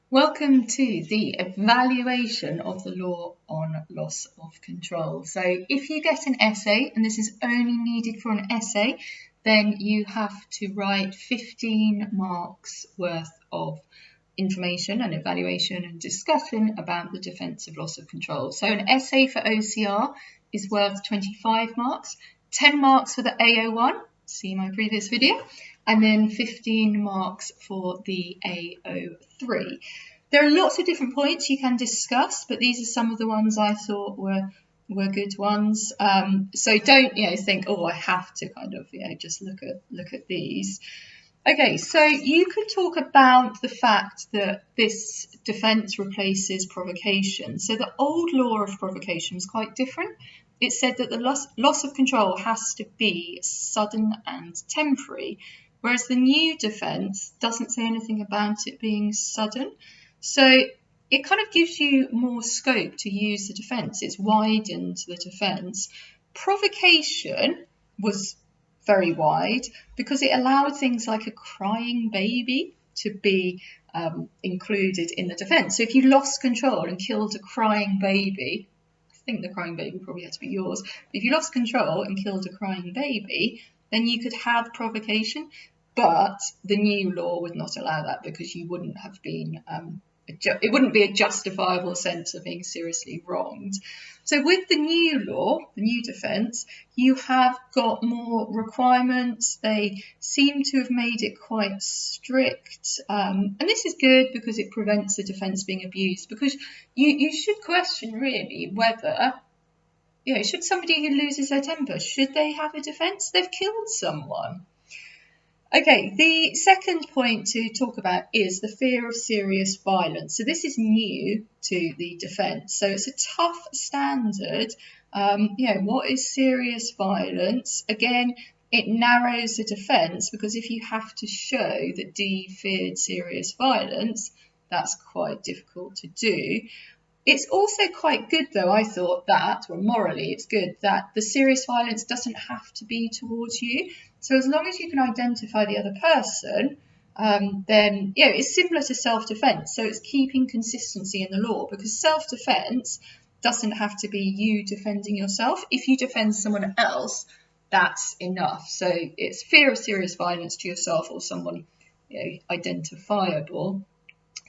Welcome to the evaluation of the law on loss of control. So if you get an essay, and this is only needed for an essay, then you have to write 15 marks worth of information and evaluation and discussion about the defence of loss of control. So an essay for OCR is worth 25 marks, 10 marks for the AO1, see my previous video, and then 15 marks for the AO3. There are lots of different points you can discuss, but these are some of the ones I thought were good ones. So don't think, oh, I have to kind of just look at these. Okay, so you could talk about the fact that this defence replaces provocation. So the old law of provocation was quite different. It said that the loss of control has to be sudden and temporary, whereas the new defence doesn't say anything about it being sudden. So it kind of gives you more scope to use the defence. It's widened the defence. Provocation was very wide because it allowed things like a crying baby to be included in the defence. So if you lost control and killed a crying baby, I think the crying baby probably had to be yours, but if you lost control and killed a crying baby, then you could have provocation, but the new law would not allow that because you wouldn't have been it wouldn't be a justifiable sense of being seriously wronged. So with the new law, the new defence, you have got more requirements. They seem to have made it quite strict. And this is good because it prevents the defence being abused, because you should question really whether, should somebody who loses their temper, should they have a defence? They've killed someone. Okay, the second point to talk about is the fear of serious violence. So this is new to the defence. So it's a tough standard. What is serious violence? Again, it narrows the defence because if you have to show that D feared serious violence, that's quite difficult to do. It's also quite good, though, I thought that, or morally, it's good that the serious violence doesn't have to be towards you. So as long as you can identify the other person, then, it's similar to self-defence. So it's keeping consistency in the law, because self-defence doesn't have to be you defending yourself. If you defend someone else, that's enough. So it's fear of serious violence to yourself or someone identifiable.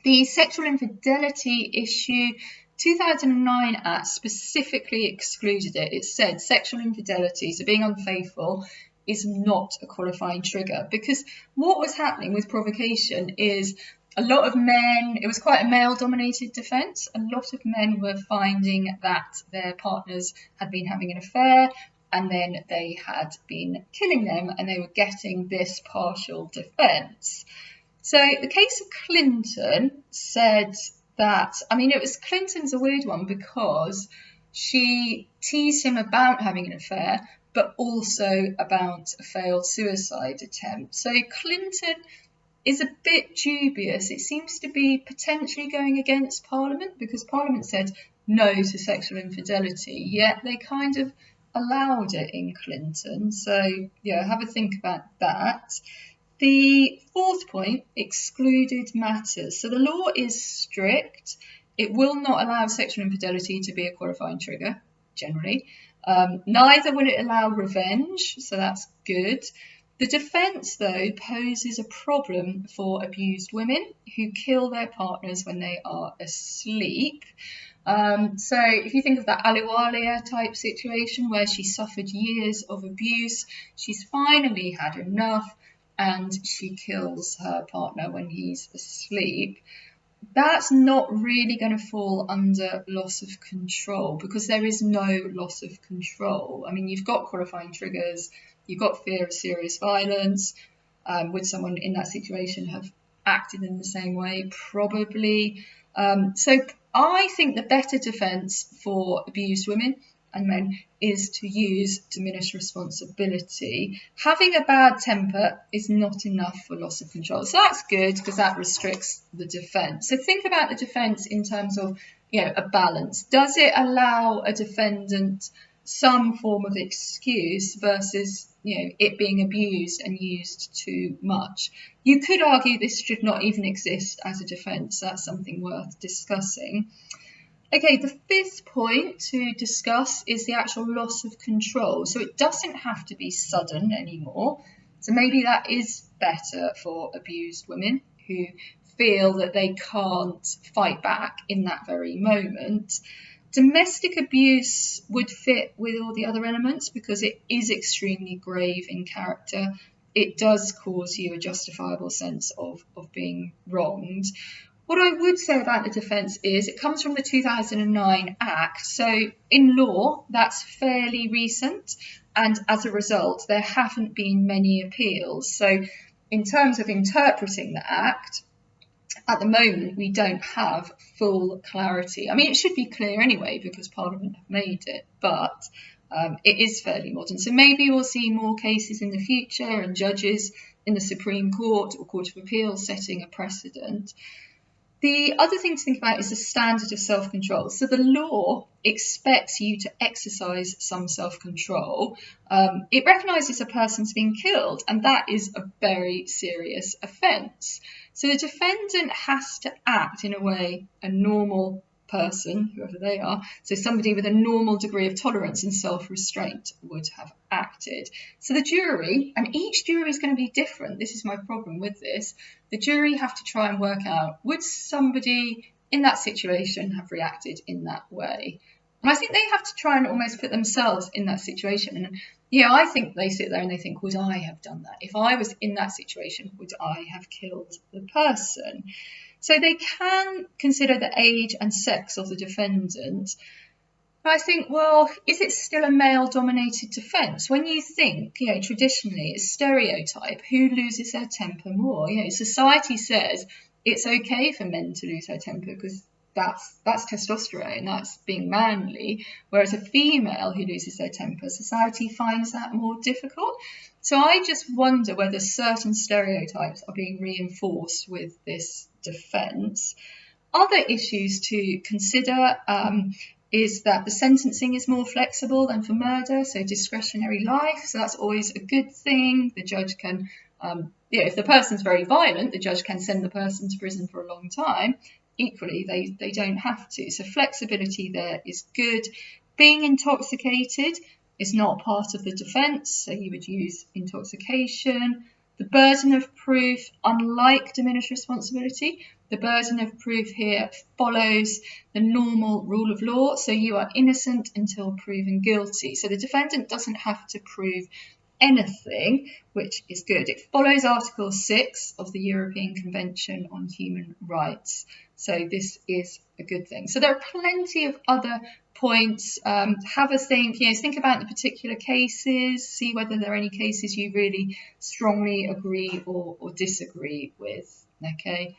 The sexual infidelity issue, 2009 Act specifically excluded it. It said sexual infidelity, so being unfaithful, is not a qualifying trigger, because what was happening with provocation is a lot of men, it was quite a male-dominated defence. A lot of men were finding that their partners had been having an affair and then they had been killing them, and they were getting this partial defence. So the case of Clinton said that, Clinton's a weird one because she teased him about having an affair, but also about a failed suicide attempt. So Clinton is a bit dubious. It seems to be potentially going against Parliament, because Parliament said no to sexual infidelity, yet they kind of allowed it in Clinton. So, have a think about that. The fourth point, excluded matters. So the law is strict. It will not allow sexual infidelity to be a qualifying trigger, generally. Neither will it allow revenge, so that's good. The defence, though, poses a problem for abused women who kill their partners when they are asleep. So if you think of that Ahluwalia type situation where she suffered years of abuse, she's finally had enough, and she kills her partner when he's asleep. That's not really going to fall under loss of control, because there is no loss of control. You've got qualifying triggers, you've got fear of serious violence. Would someone in that situation have acted in the same way? Probably. So I think the better defence for abused women and men is to use diminished responsibility. Having a bad temper is not enough for loss of control. So that's good, because that restricts the defence. So think about the defence in terms of, a balance. Does it allow a defendant some form of excuse versus, it being abused and used too much. You could argue this should not even exist as a defence. That's something worth discussing. Okay, the fifth point to discuss is the actual loss of control. So it doesn't have to be sudden anymore. So maybe that is better for abused women who feel that they can't fight back in that very moment. Domestic abuse would fit with all the other elements because it is extremely grave in character. It does cause you a justifiable sense of being wronged. What I would say about the defence is it comes from the 2009 Act. So in law, that's fairly recent. And as a result, there haven't been many appeals. So in terms of interpreting the Act, at the moment, we don't have full clarity. I mean, it should be clear anyway because Parliament have made it, but it is fairly modern. So maybe we'll see more cases in the future and judges in the Supreme Court or Court of Appeal setting a precedent. The other thing to think about is the standard of self-control. So the law expects you to exercise some self-control. It recognises a person's been killed, and that is a very serious offence. So the defendant has to act in a way a normal person, whoever they are, so somebody with a normal degree of tolerance and self-restraint would have acted. So the jury, and each jury is going to be different, this is my problem with this, the jury have to try and work out, would somebody in that situation have reacted in that way? And I think they have to try and almost put themselves in that situation. And I think they sit there and they think, would I have done that? If I was in that situation, would I have killed the person? So they can consider the age and sex of the defendant. I think, well, is it still a male-dominated defence? When you think, traditionally, it's stereotype, who loses their temper more? Society says it's okay for men to lose their temper because that's testosterone, that's being manly, whereas a female who loses their temper, society finds that more difficult. So I just wonder whether certain stereotypes are being reinforced with this defence. Other issues to consider is that the sentencing is more flexible than for murder, so discretionary life, so that's always a good thing. The judge can, if the person's very violent, the judge can send the person to prison for a long time. Equally, they don't have to. So flexibility there is good. Being intoxicated is not part of the defence, so you would use intoxication. The burden of proof, unlike diminished responsibility, the burden of proof here follows the normal rule of law, so you are innocent until proven guilty. So the defendant doesn't have to prove anything, which is good. It follows Article 6 of the European Convention on Human Rights. So this is a good thing. So there are plenty of other points. Have a think, think about the particular cases, see whether there are any cases you really strongly agree or disagree with. Okay.